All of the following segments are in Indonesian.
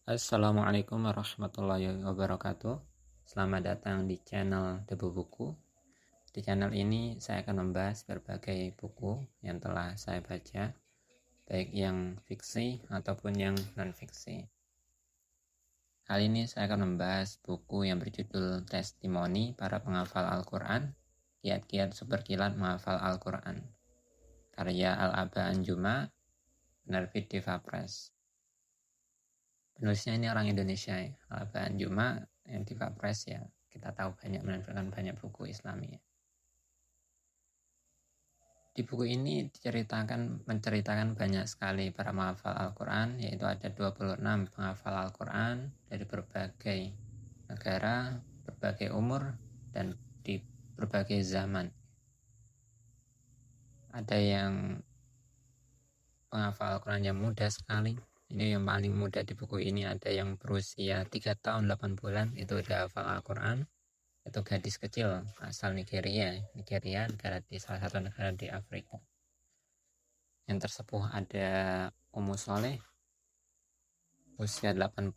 Assalamualaikum warahmatullahi wabarakatuh. Selamat datang di channel Debu Buku. Di channel ini saya akan membahas berbagai buku yang telah saya baca, baik yang fiksi ataupun yang non-fiksi. Kali ini saya akan membahas buku yang berjudul Testimoni Para Penghafal Al-Quran, Kiat-Kiat Super Kilat Menghafal Al-Quran, karya Al-Aba Anjuma, penerbit Diva Press. Penulisnya ini orang Indonesia ya, Al-Aba Anjuma yang Diva Press ya. Kita tahu banyak menerbitkan banyak buku Islami ya. Di buku ini menceritakan banyak sekali para penghafal Al-Quran, yaitu ada 26 penghafal Al-Quran dari berbagai negara, berbagai umur, dan di berbagai zaman. Ada yang penghafal Al-Quran yang muda sekali. Ini yang paling muda di buku ini, ada yang berusia 3 tahun 8 bulan, itu udah hafal Al-Quran. Itu gadis kecil asal Nigeria negara di salah satu negara di Afrika. Yang tersepuh ada Ummu Soleh, usia 82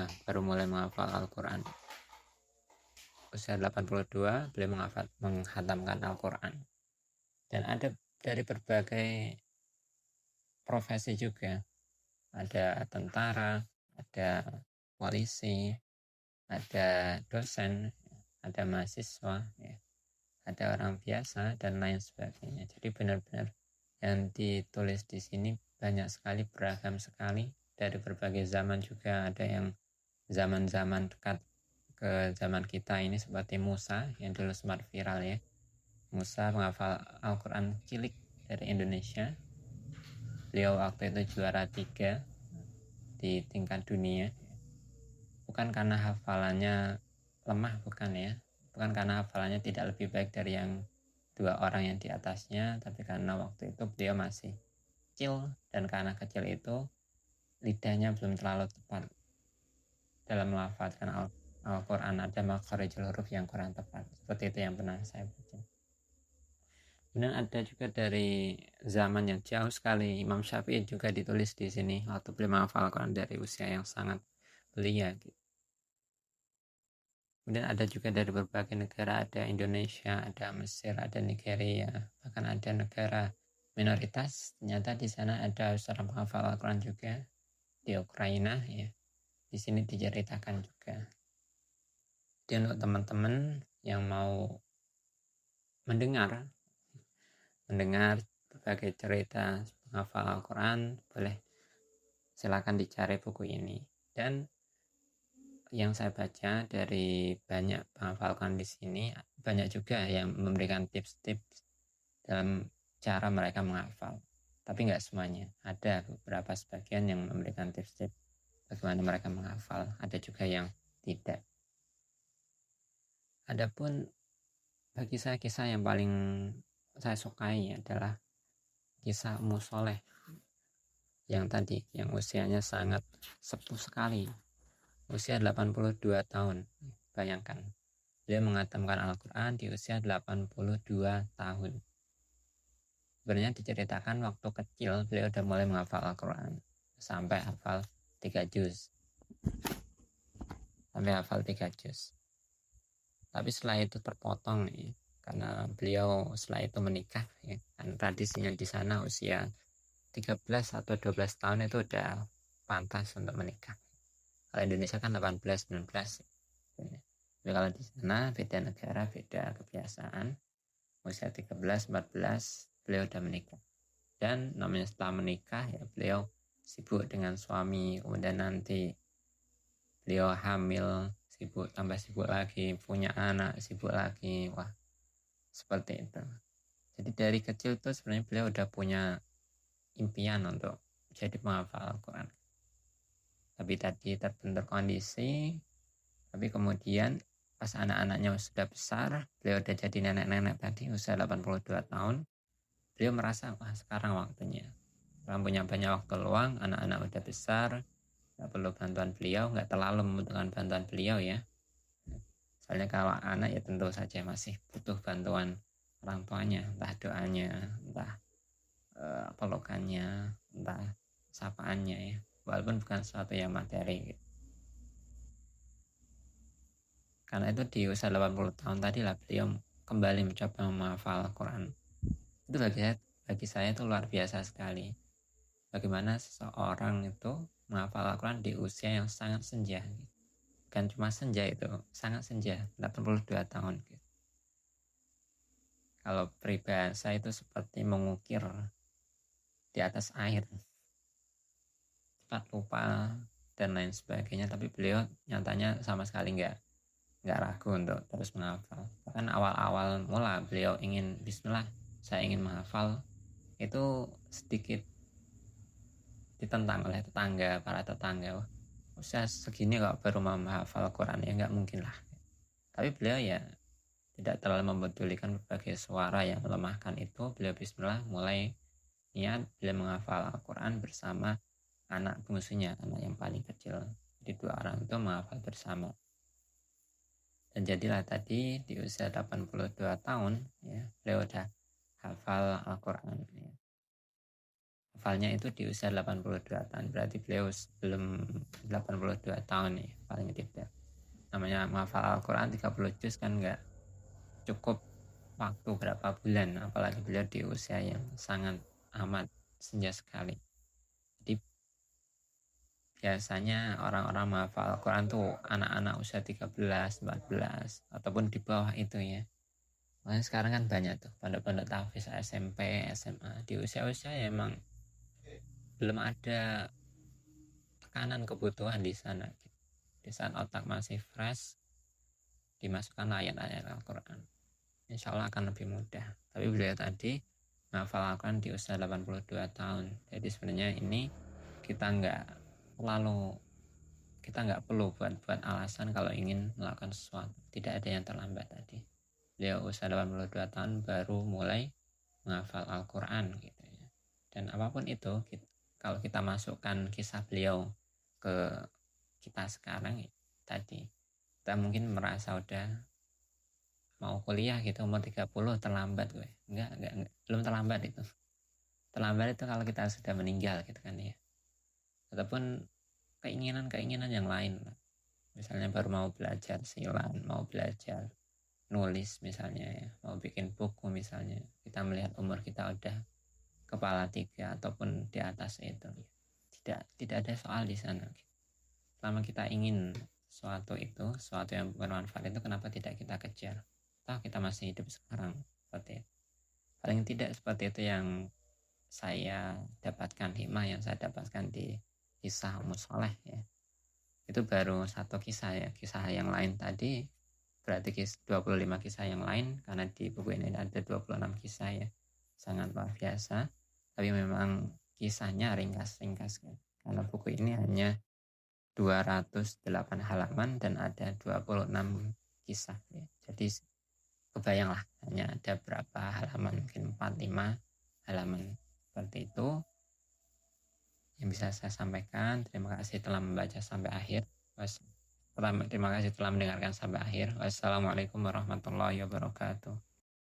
baru mulai menghafal Al-Quran. Usia 82 beliau menghatamkan Al-Quran. Dan ada dari berbagai profesi juga, ada tentara, ada polisi, ada dosen, ada mahasiswa ya, ada orang biasa dan lain sebagainya. Jadi benar-benar yang ditulis di sini banyak sekali, beragam sekali, dari berbagai zaman juga. Ada yang zaman-zaman dekat ke zaman kita ini seperti Musa yang dulu sempat viral ya. Musa menghafal Al-Quran cilik dari Indonesia. Beliau waktu itu juara 3 di tingkat dunia. Bukan karena hafalannya lemah, bukan ya. Bukan karena hafalannya tidak lebih baik dari yang 2 orang yang di atasnya, tapi karena waktu itu beliau masih kecil, dan karena kecil itu lidahnya belum terlalu tepat dalam melafadzkan Al-Quran. Ada makharijul huruf yang kurang tepat. Seperti itu yang pernah saya baca. Kemudian ada juga dari zaman yang jauh sekali, Imam Syafi'i juga ditulis di sini waktu beliau menghafal Al-Quran dari usia yang sangat belia gitu. Kemudian ada juga dari berbagai negara, ada Indonesia, ada Mesir, ada Nigeria, bahkan ada negara minoritas. Ternyata di sana ada seorang penghafal Al-Quran juga di Ukraina ya. Di sini diceritakan juga. Jadi untuk teman-teman yang mau mendengar berbagai cerita penghafal Al-Quran, boleh silakan dicari buku ini. Dan yang saya baca dari banyak penghafal Al-Quran di sini, banyak juga yang memberikan tips-tips dalam cara mereka menghafal. Tapi nggak semuanya. Ada beberapa sebagian yang memberikan tips-tips bagaimana mereka menghafal. Ada juga yang tidak. Adapun bagi saya kisah yang paling saya sukai adalah kisah Ummu Soleh yang tadi, yang usianya sangat sepuh sekali, usia 82 tahun. Bayangkan, beliau menghatamkan Al-Quran di usia 82 tahun. Sebenarnya diceritakan waktu kecil beliau udah mulai menghafal Al-Quran sampai hafal 3 juz. Tapi setelah itu terpotong nih, karena beliau setelah itu menikah ya. Dan tradisinya di sana usia 13 atau 12 tahun itu udah pantas untuk menikah. Kalau Indonesia kan 18, 19 ya. Tapi kalau di sana beda negara, beda kebiasaan. Usia 13, 14 beliau udah menikah. Dan namanya setelah menikah ya, beliau sibuk dengan suami, kemudian nanti beliau hamil, sibuk, tambah sibuk lagi, punya anak, sibuk lagi. Wah, seperti itu. Jadi dari kecil tuh sebenarnya beliau udah punya impian untuk jadi penghafal Al-Quran. Tapi tadi terbentur kondisi, tapi kemudian pas anak-anaknya sudah besar, beliau udah jadi nenek-nenek tadi, usia 82 tahun, beliau merasa, wah sekarang waktunya. Orang punya banyak waktu luang, anak-anak udah besar, gak perlu bantuan beliau, gak terlalu membutuhkan bantuan beliau ya. Soalnya kalau anak ya tentu saja masih butuh bantuan orang tuanya, entah doanya, entah pelukannya, entah sapaannya ya. walaupun bukan sesuatu yang materi gitu. Karena itu di usia 80 tahun tadi lah beliau kembali mencoba menghafal Al-Quran. Itu bagi saya itu luar biasa sekali. Bagaimana seseorang itu menghafal Al-Quran di usia yang sangat senja. Bukan cuma senja itu, sangat senja, 82 tahun. Kalau peribahasa itu seperti mengukir di atas air, cepat lupa dan lain sebagainya. Tapi beliau nyatanya sama sekali nggak ragu untuk terus menghafal. Bahkan awal-awal mula beliau ingin Bismillah, saya ingin menghafal, itu sedikit ditentang oleh para tetangga. Usia segini kok baru mau menghafal Quran, ya nggak mungkin lah. Tapi beliau ya tidak terlalu mempedulikan berbagai suara yang melemahkan itu. Beliau Bismillah mulai niat beliau menghafal Al-Quran bersama anak bungsunya, anak yang paling kecil. Jadi 2 orang itu menghafal bersama. Dan jadilah tadi di usia 82 tahun ya, beliau udah hafal Al-Quran ya. Hafalnya itu di usia 82 tahun, berarti beliau belum 82 tahun ya, paling tidak. Namanya menghafal Al-Quran 30 juz kan nggak cukup waktu berapa bulan, apalagi beliau di usia yang sangat amat senja sekali. Jadi biasanya orang-orang menghafal Al-Quran tuh anak-anak usia 13, 14 ataupun di bawah itu ya. Makanya sekarang kan banyak tuh pondok-pondok tahfiz SMP, SMA di usia-usia ya emang belum ada tekanan kebutuhan di sana. Di saat otak masih fresh, dimasukkan ayat-ayat Al-Quran, insya Allah akan lebih mudah. Tapi beliau tadi menghafal Al-Quran di usia 82 tahun. Jadi sebenarnya ini kita nggak perlu buat alasan kalau ingin melakukan sesuatu. Tidak ada yang terlambat tadi. Beliau usia 82 tahun baru mulai menghafal Al-Quran gitu ya. Dan apapun itu, kalau kita masukkan kisah beliau ke kita sekarang ya, tadi kita mungkin merasa udah mau kuliah gitu, umur 30 terlambat gue. Enggak, belum terlambat itu. Terlambat itu kalau kita sudah meninggal gitu kan ya. Ataupun keinginan-keinginan yang lain. Misalnya baru mau belajar silat, mau belajar nulis misalnya ya, mau bikin buku misalnya. Kita melihat umur kita udah kepala 3 ataupun di atas itu. Tidak ada soal di sana. Selama kita ingin sesuatu yang bermanfaat itu, kenapa tidak kita kejar? Toh kita masih hidup sekarang seperti itu. Paling tidak seperti itu yang saya dapatkan, hikmah yang saya dapatkan di kisah Ummu Sholeh ya. Itu baru satu kisah ya. Kisah yang lain tadi berarti 25 kisah yang lain, karena di buku ini ada 26 kisah ya. Sangat luar biasa. Tapi memang kisahnya ringkas-ringkas ya. Karena buku ini hanya 208 halaman dan ada 26 kisah ya. Jadi kebayanglah hanya ada berapa halaman, mungkin 4-5 halaman seperti itu yang bisa saya sampaikan. Terima kasih telah membaca sampai akhir. Terima kasih telah mendengarkan sampai akhir. Wassalamualaikum warahmatullahi wabarakatuh.